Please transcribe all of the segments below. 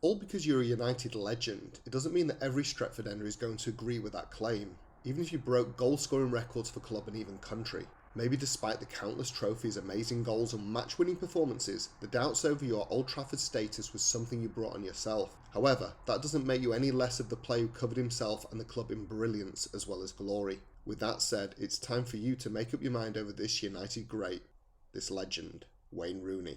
All because you're a United legend, it doesn't mean that every Stretford ender is going to agree with that claim, even if you broke goal-scoring records for club and even country. Maybe despite the countless trophies, amazing goals and match-winning performances, the doubts over your Old Trafford status was something you brought on yourself. However, that doesn't make you any less of the player who covered himself and the club in brilliance as well as glory. With that said, it's time for you to make up your mind over this United great, this legend, Wayne Rooney.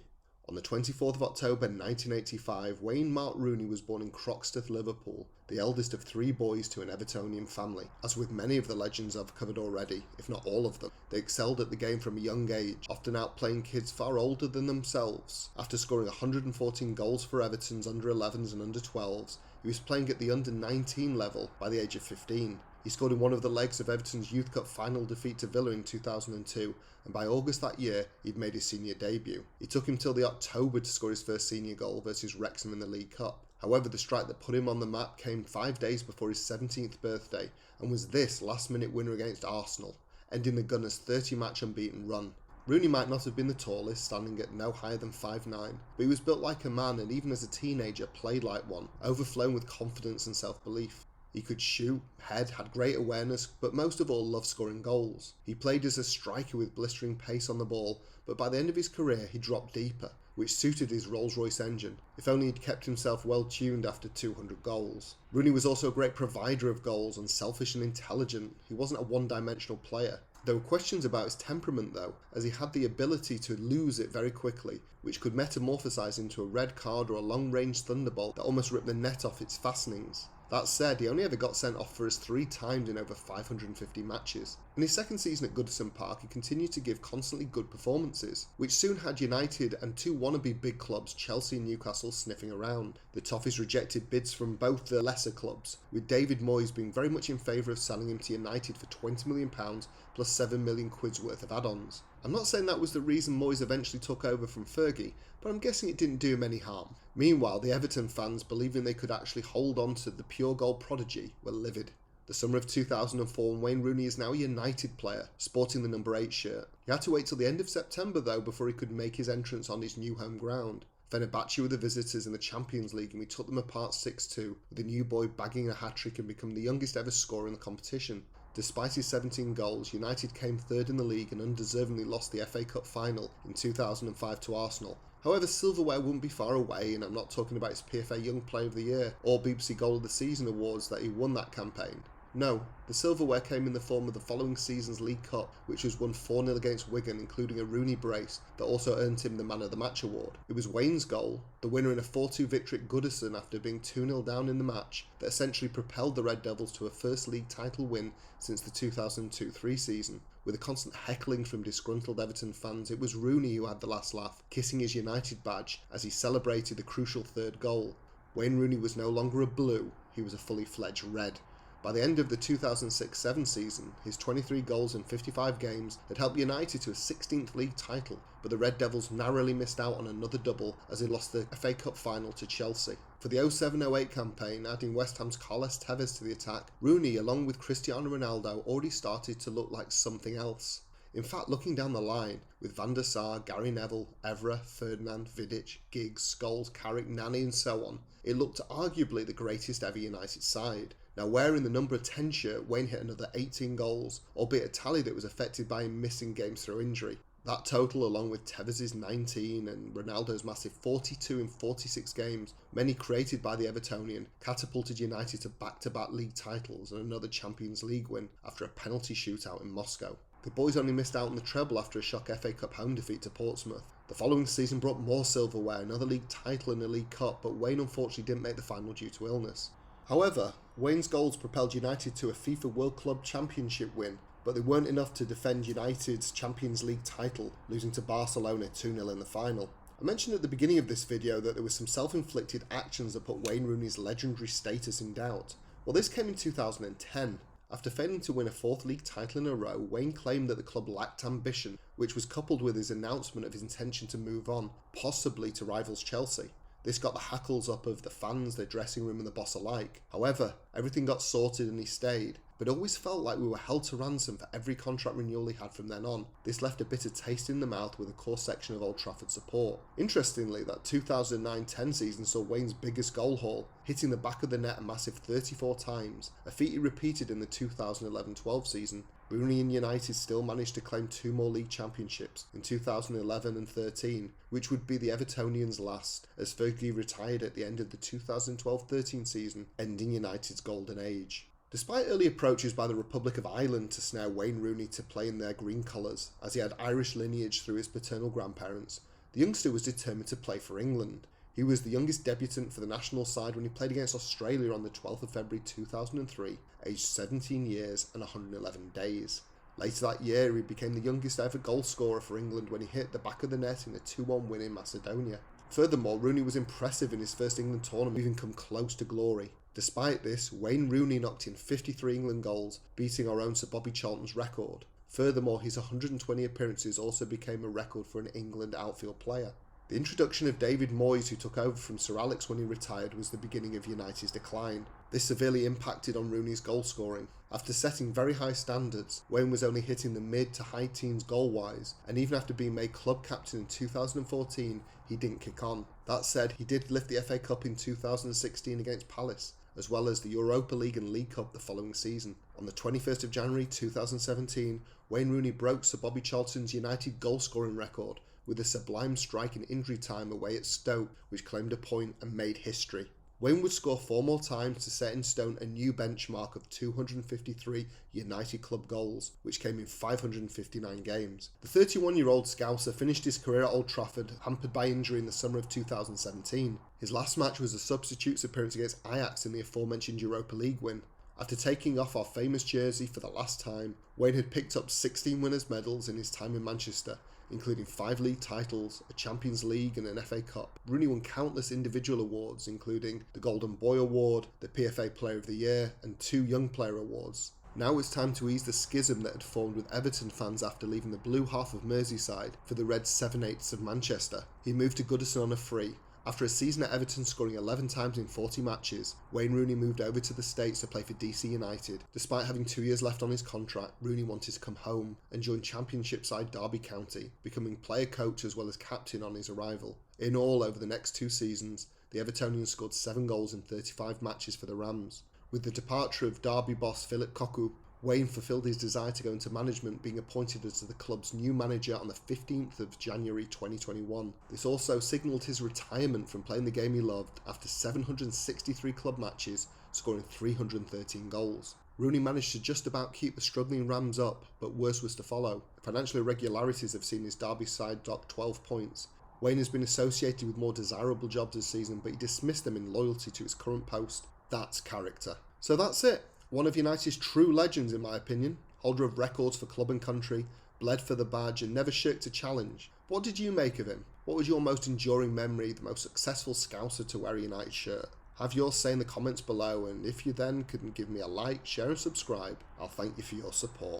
On the 24th of October 1985, Wayne Mark Rooney was born in Croxteth, Liverpool, the eldest of 3 boys to an Evertonian family. As with many of the legends I've covered already, if not all of them, they excelled at the game from a young age, often outplaying kids far older than themselves. After scoring 114 goals for Everton's under-11s and under-12s, he was playing at the under-19 level by the age of 15. He scored in one of the legs of Everton's Youth Cup final defeat to Villa in 2002, and by August that year, he'd made his senior debut. It took him till the October to score his first senior goal versus Wrexham in the League Cup. However, the strike that put him on the map came 5 days before his 17th birthday, and was this last-minute winner against Arsenal, ending the Gunners' 30-match unbeaten run. Rooney might not have been the tallest, standing at no higher than 5'9", but he was built like a man and even as a teenager played like one, overflowing with confidence and self-belief. He could shoot, head, had great awareness, but most of all loved scoring goals. He played as a striker with blistering pace on the ball, but by the end of his career he dropped deeper, which suited his Rolls-Royce engine, if only he'd kept himself well tuned after 200 goals. Rooney was also a great provider of goals, unselfish and intelligent. He wasn't a one-dimensional player. There were questions about his temperament though, as he had the ability to lose it very quickly, which could metamorphosize into a red card or a long-range thunderbolt that almost ripped the net off its fastenings. That said, he only ever got sent off for us 3 times in over 550 matches. In his second season at Goodison Park, he continued to give constantly good performances, which soon had United and 2 wannabe big clubs, Chelsea and Newcastle, sniffing around. The Toffees rejected bids from both the lesser clubs, with David Moyes being very much in favour of selling him to United for £20 million plus 7 million quid's worth of add-ons. I'm not saying that was the reason Moyes eventually took over from Fergie, but I'm guessing it didn't do him any harm. Meanwhile, the Everton fans, believing they could actually hold on to the pure gold prodigy, were livid. The summer of 2004, and Wayne Rooney is now a United player, sporting the number 8 shirt. He had to wait till the end of September though before he could make his entrance on his new home ground. Fenerbahce were the visitors in the Champions League and we took them apart 6-2, with the new boy bagging a hat-trick and becoming the youngest ever scorer in the competition. Despite his 17 goals, United came 3rd in the league and undeservingly lost the FA Cup final in 2005 to Arsenal. However, silverware wouldn't be far away, and I'm not talking about his PFA Young Player of the Year or BBC Goal of the Season awards that he won that campaign. No, the silverware came in the form of the following season's League Cup, which was won 4-0 against Wigan, including a Rooney brace that also earned him the Man of the Match award. It was Wayne's goal, the winner in a 4-2 victory at Goodison after being 2-0 down in the match, that essentially propelled the Red Devils to a first league title win since the 2002-03 season. With a constant heckling from disgruntled Everton fans, it was Rooney who had the last laugh, kissing his United badge as he celebrated the crucial 3rd goal. Wayne Rooney was no longer a blue, he was a fully fledged red. By the end of the 2006-07 season, his 23 goals in 55 games had helped United to a 16th league title, but the Red Devils narrowly missed out on another double as they lost the FA Cup final to Chelsea. For the 07-08 campaign, adding West Ham's Carles Tevez to the attack, Rooney, along with Cristiano Ronaldo, already started to look like something else. In fact, looking down the line, with Van der Sar, Gary Neville, Evra, Ferdinand, Vidic, Giggs, Scholes, Carrick, Nani and so on, it looked arguably the greatest ever United side. Now wearing the number 10 shirt, Wayne hit another 18 goals, albeit a tally that was affected by him missing games through injury. That total, along with Tevez's 19 and Ronaldo's massive 42 in 46 games, many created by the Evertonian, catapulted United to back-to-back league titles and another Champions League win after a penalty shootout in Moscow. The boys only missed out on the treble after a shock FA Cup home defeat to Portsmouth. The following season brought more silverware, another league title and a League Cup, but Wayne unfortunately didn't make the final due to illness. However, Wayne's goals propelled United to a FIFA World Club Championship win, but they weren't enough to defend United's Champions League title, losing to Barcelona 2-0 in the final. I mentioned at the beginning of this video that there were some self-inflicted actions that put Wayne Rooney's legendary status in doubt. Well, this came in 2010. After failing to win a 4th league title in a row, Wayne claimed that the club lacked ambition, which was coupled with his announcement of his intention to move on, possibly to rivals Chelsea. This got the hackles up of the fans, the dressing room and the boss alike. However, everything got sorted and he stayed, but it always felt like we were held to ransom for every contract renewal he had from then on. This left a bitter taste in the mouth with a core section of Old Trafford support. Interestingly, that 2009-10 season saw Wayne's biggest goal haul, hitting the back of the net a massive 34 times, a feat he repeated in the 2011-12 season. Rooney and United still managed to claim 2 more league championships in 2011 and 13, which would be the Evertonians' last, as Fergie retired at the end of the 2012-13 season, ending United's golden age. Despite early approaches by the Republic of Ireland to snare Wayne Rooney to play in their green colours, as he had Irish lineage through his paternal grandparents, the youngster was determined to play for England. He was the youngest debutant for the national side when he played against Australia on the 12th of February 2003, aged 17 years and 111 days. Later that year, he became the youngest ever goal scorer for England when he hit the back of the net in a 2-1 win in Macedonia. Furthermore, Rooney was impressive in his first England tournament, even come close to glory. Despite this, Wayne Rooney knocked in 53 England goals, beating our own Sir Bobby Charlton's record. Furthermore, his 120 appearances also became a record for an England outfield player. The introduction of David Moyes, who took over from Sir Alex when he retired, was the beginning of United's decline. This severely impacted on Rooney's goal scoring. After setting very high standards, Wayne was only hitting the mid to high teens goal-wise, and even after being made club captain in 2014, he didn't kick on. That said, he did lift the FA Cup in 2016 against Palace, as well as the Europa League and League Cup the following season. On the 21st of January 2017, Wayne Rooney broke Sir Bobby Charlton's United goal-scoring record with a sublime strike in injury time away at Stoke, which claimed a point and made history. Wayne would score 4 more times to set in stone a new benchmark of 253 United club goals, which came in 559 games. The 31-year-old Scouser finished his career at Old Trafford, hampered by injury in the summer of 2017. His last match was a substitute's appearance against Ajax in the aforementioned Europa League win. After taking off our famous jersey for the last time, Wayne had picked up 16 winners' medals in his time in Manchester, including 5 league titles, a Champions League and an FA Cup. Rooney won countless individual awards, including the Golden Boy Award, the PFA Player of the Year, and 2 Young Player Awards. Now it's time to ease the schism that had formed with Everton fans after leaving the blue half of Merseyside for the red 7/8 of Manchester. He moved to Goodison on a free. After a season at Everton scoring 11 times in 40 matches, Wayne Rooney moved over to the States to play for DC United. Despite having 2 years left on his contract, Rooney wanted to come home and join Championship side Derby County, becoming player coach as well as captain on his arrival. In all, over the next 2 seasons, the Evertonians scored 7 goals in 35 matches for the Rams. With the departure of Derby boss Philip Cocu, Wayne fulfilled his desire to go into management, being appointed as the club's new manager on the 15th of January 2021. This also signalled his retirement from playing the game he loved after 763 club matches, scoring 313 goals. Rooney managed to just about keep the struggling Rams up, but worse was to follow. Financial irregularities have seen his Derby side dock 12 points. Wayne has been associated with more desirable jobs this season, but he dismissed them in loyalty to his current post. That's character. So that's it. One of United's true legends in my opinion, holder of records for club and country, bled for the badge and never shirked a challenge. What did you make of him? What was your most enduring memory, the most successful Scouser to wear a United shirt? Have yours say in the comments below, and if you then can give me a like, share and subscribe, I'll thank you for your support.